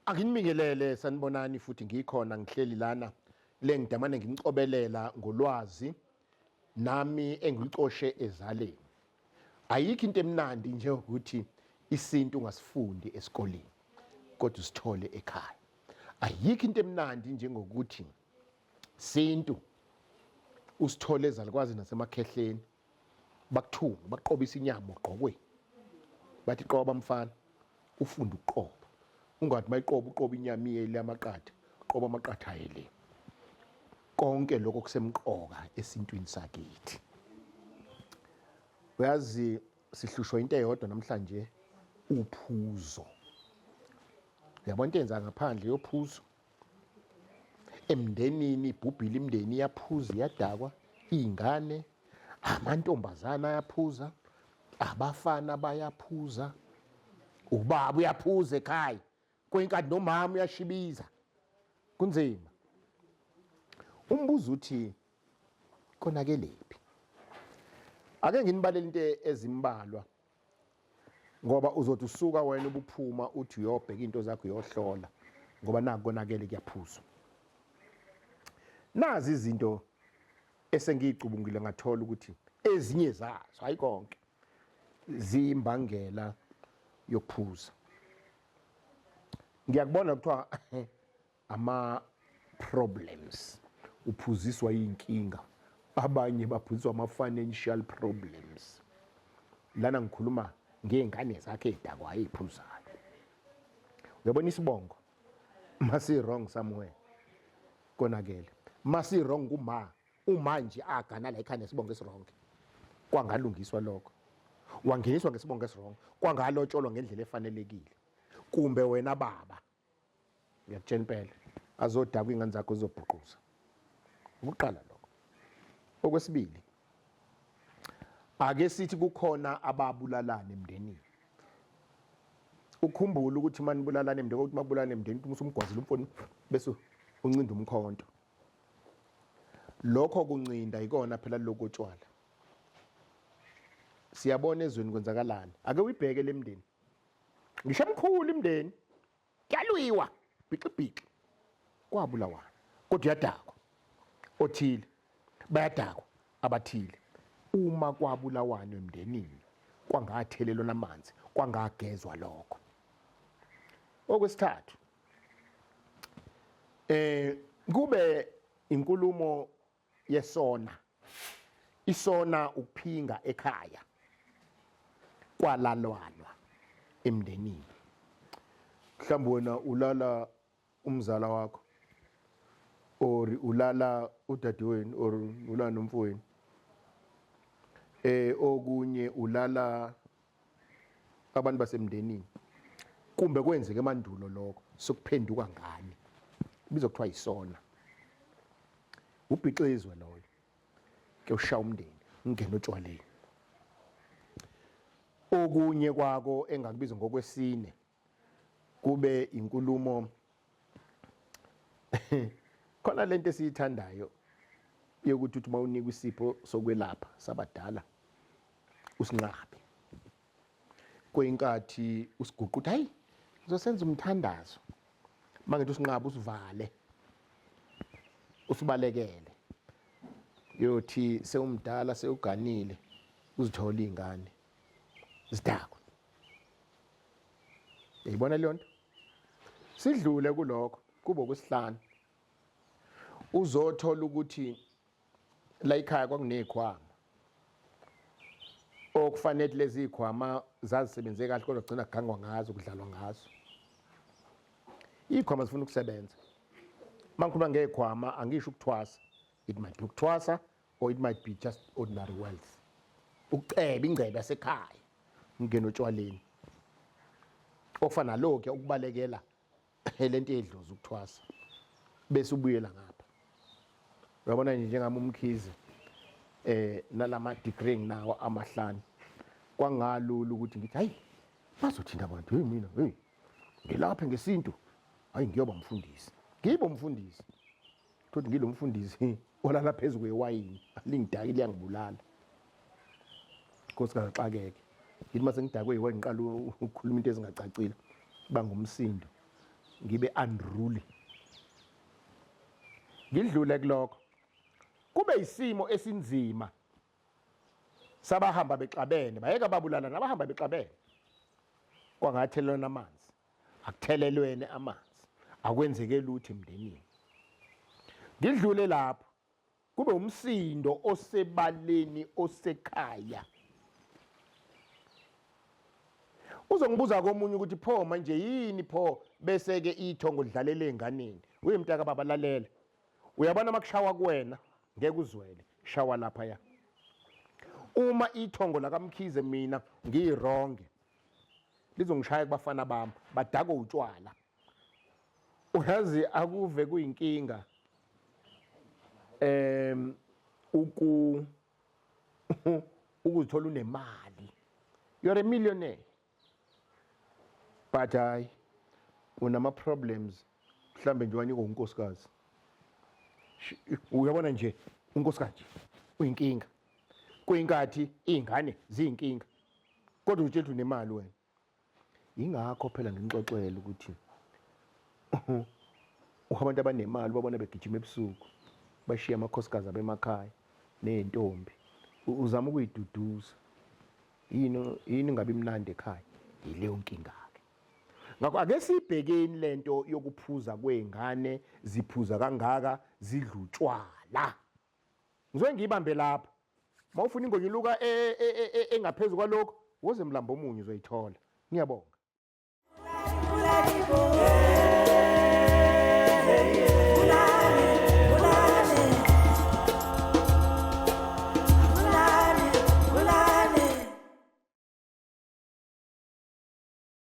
Akinibingelele sanibonani futhi ngikhona ngihleli lana le ngidamane ngimcobelela ngolwazi nami engicoshe ezaleni. Ayikho into emnandi nje ukuthi isintu ungasifundi esikoleni kodwa usithole ekhaya. Ayikho into emnandi njengokuthi isintu usithole ezalukwazi nasemakhehleni bakuthunga baqobisa inyama ugqokwe. Bathi qoba mfana ufunde ukuqoba. Ungathi mayiqoba uqoba inyama iyele amaqatha, qoba amaqatha ayele. Konke lokho kusemqoka esintwini sakithi. Uyazi sihlushwa into eyodwa namhlanje uphuzo. Uyabona into yenza ngaphandle yophuzo. Emndenini ibhubhile imndeni iyaphuza iyadakwa, izingane, amantombazana ayaphuza, abafana bayaphuza, ubaba uyaphuza ekhaya. Kwenkathi nomama uyashibiza. Kunzima. Umbuzo uthi konakelephi? Ake nginibalele into ezimbalwa. Ngoba uzothi usuka wena ubuphuma uthi uyobheka into zakho uyohlola ngoba naku konakele kuyaphuzwa. Nazi izinto esengicubungile ngathola ukuthi ezinye zazo hayi konke ziyimbangela yokuphuza. Ngiyakubona kuthiwa ama problems uphuziswa inkinga. Abanye baphuziswa ama financial problems. Lana ngikhuluma ngezingane zakhe ezidakwayo eziphuzayo. Uyabona isibongo masi wrong somewhere konakele. Masi wrong uma nje agana la ekhaya nesibongo esirong. Kwangalungiswa lokho. Wangeniswa ngesibongo esirong. Kwangalotsholwa ngendlela efanelekile. Kumbe wena baba ngiyakutshela impela azodakwa ingane zakho zizobhuquza. Ukuqala lokho. Okwesibili, ake sithi kukhona ababulalana emndenini. Ukhumbule ukuthi manibulalana emndenini ukuthi mabulalana emndenini uma usumgwazile umfoni bese uncinda umkhonto. Lokho kuncinda ikona phela lokotshwala. Siyabona ezweni kwenzakalana. Ake uyibheke lemndeni. Ngisho mkhulu imndeni kuyalwiwa bhiqibhiqi kwabulawana kodwa yadakwa othile bayadakwa abathile uma kwabulawana emndenini kwangathelelwa namanzi kwangagezwa lokho. Okwesithathu kube inkulumo yesona. Isona ukuphinga ekhaya kwalalwanwa emndenini. Mhlawumbe wena ulala umzala wakho or ulala udadewenu or ulala nomfowenu. Okunye ulala abantu basemndenini. Kumbe kwenzeke emandulo lokho sokuphenduka ngani. Bizwa kuthiwa isona. Ubhixizwe loyo. Ke ushaya umndeni ungena otshwaleni. Okunye kwako engakubiza ngokwesine kube inkulumo khona lento esiyithandayo yokuthi uma unika isipho sokwelapha sabadala usinqabe. Kwenkathi usiguquda hayi ngizosenza umthandazo. Mangithi usinqabe usivale. Usibalekele. Yothi sewumdala sewuganile uzithola izingane zidakwa. Yayibona leyo nto? Sidlule kulokho kuba okwesihlanu. Uzothola ukuthi la ekhaya kwakunezikhwama. Okufanele lezi zikhwama zazisebenze kahle kodwa gcina kugangwa ngazo kudlalwa ngazo. Izikhwama zifuna ukusebenza. Mangikhuluma ngezikhwama angisho ukuthwasa. It might be ukuthwasa or it might be just ordinary wealth. Ukuceba ingcebe yasekhaya. Ungena otshwaleni. Okufana lokho ukubalekela lento edloza ukuthwasa bese ubuyela ngapha. Uyabona nje njengami uMkhize nalama degree nginawo amahlanu kwangalula ukuthi ngithi hayi bazothinta abantu mina ngilapha ngesintu hayi ngiyoba umfundisi ngibe umfundisi kodwa ngilo mfundisi olala phezulu kwewayini lingidaki liyangibulala nkosikazi xakeke ngithi mase ngidakwe yiwayini ngiqala ukukhuluma into ezingacacile bangumsindo ngibe unruly ngidlule kulokho kube isimo esinzima sabahamba bexabene bayeka babulala nabahamba bexabene kwangathelelwana amanzi akuthelelwene amanzi akwenzeke lutho emndenini ngidlule lapho kube umsindo osebaleni osekhaya uzongibuza komunye ukuthi pho manje yini pho bese ke ithongo lidlalele enganeni uyimntaka baba lalela uyabona makushawa kuwena ngeke uzwele shawa lapha ya uma ithongo la kaMkhize mina ngiyironge lizongishaya kubafana bami badako utshwala uyazi akuve kuyinkinga ukuzithola unemali you're a millionaire but hayi unama problems mhlambe nje wanika unkosikazi uyabona nje unkosikazi uyinkinga kuyinkathi izingane ziyinkinga kodwa utshela unemali wena ingakho phela ngixoxela ukuthi abantu abanemali babona begijima ebusuku bashiya amakhosikazi abemakhaya nezintombi uzama ukuyiduduza yini ngabe imnandi ekhaya yileyo nkinga ke ngakho ake sibhekeni lento yokuphuza kwezingane ziphuza kangaka zidlutshwala ngizwe ngibambe lapha mawufuna ingonyuluka engaphezulu kwalokho woze mlambo omunye uzoyithola ngiyabonga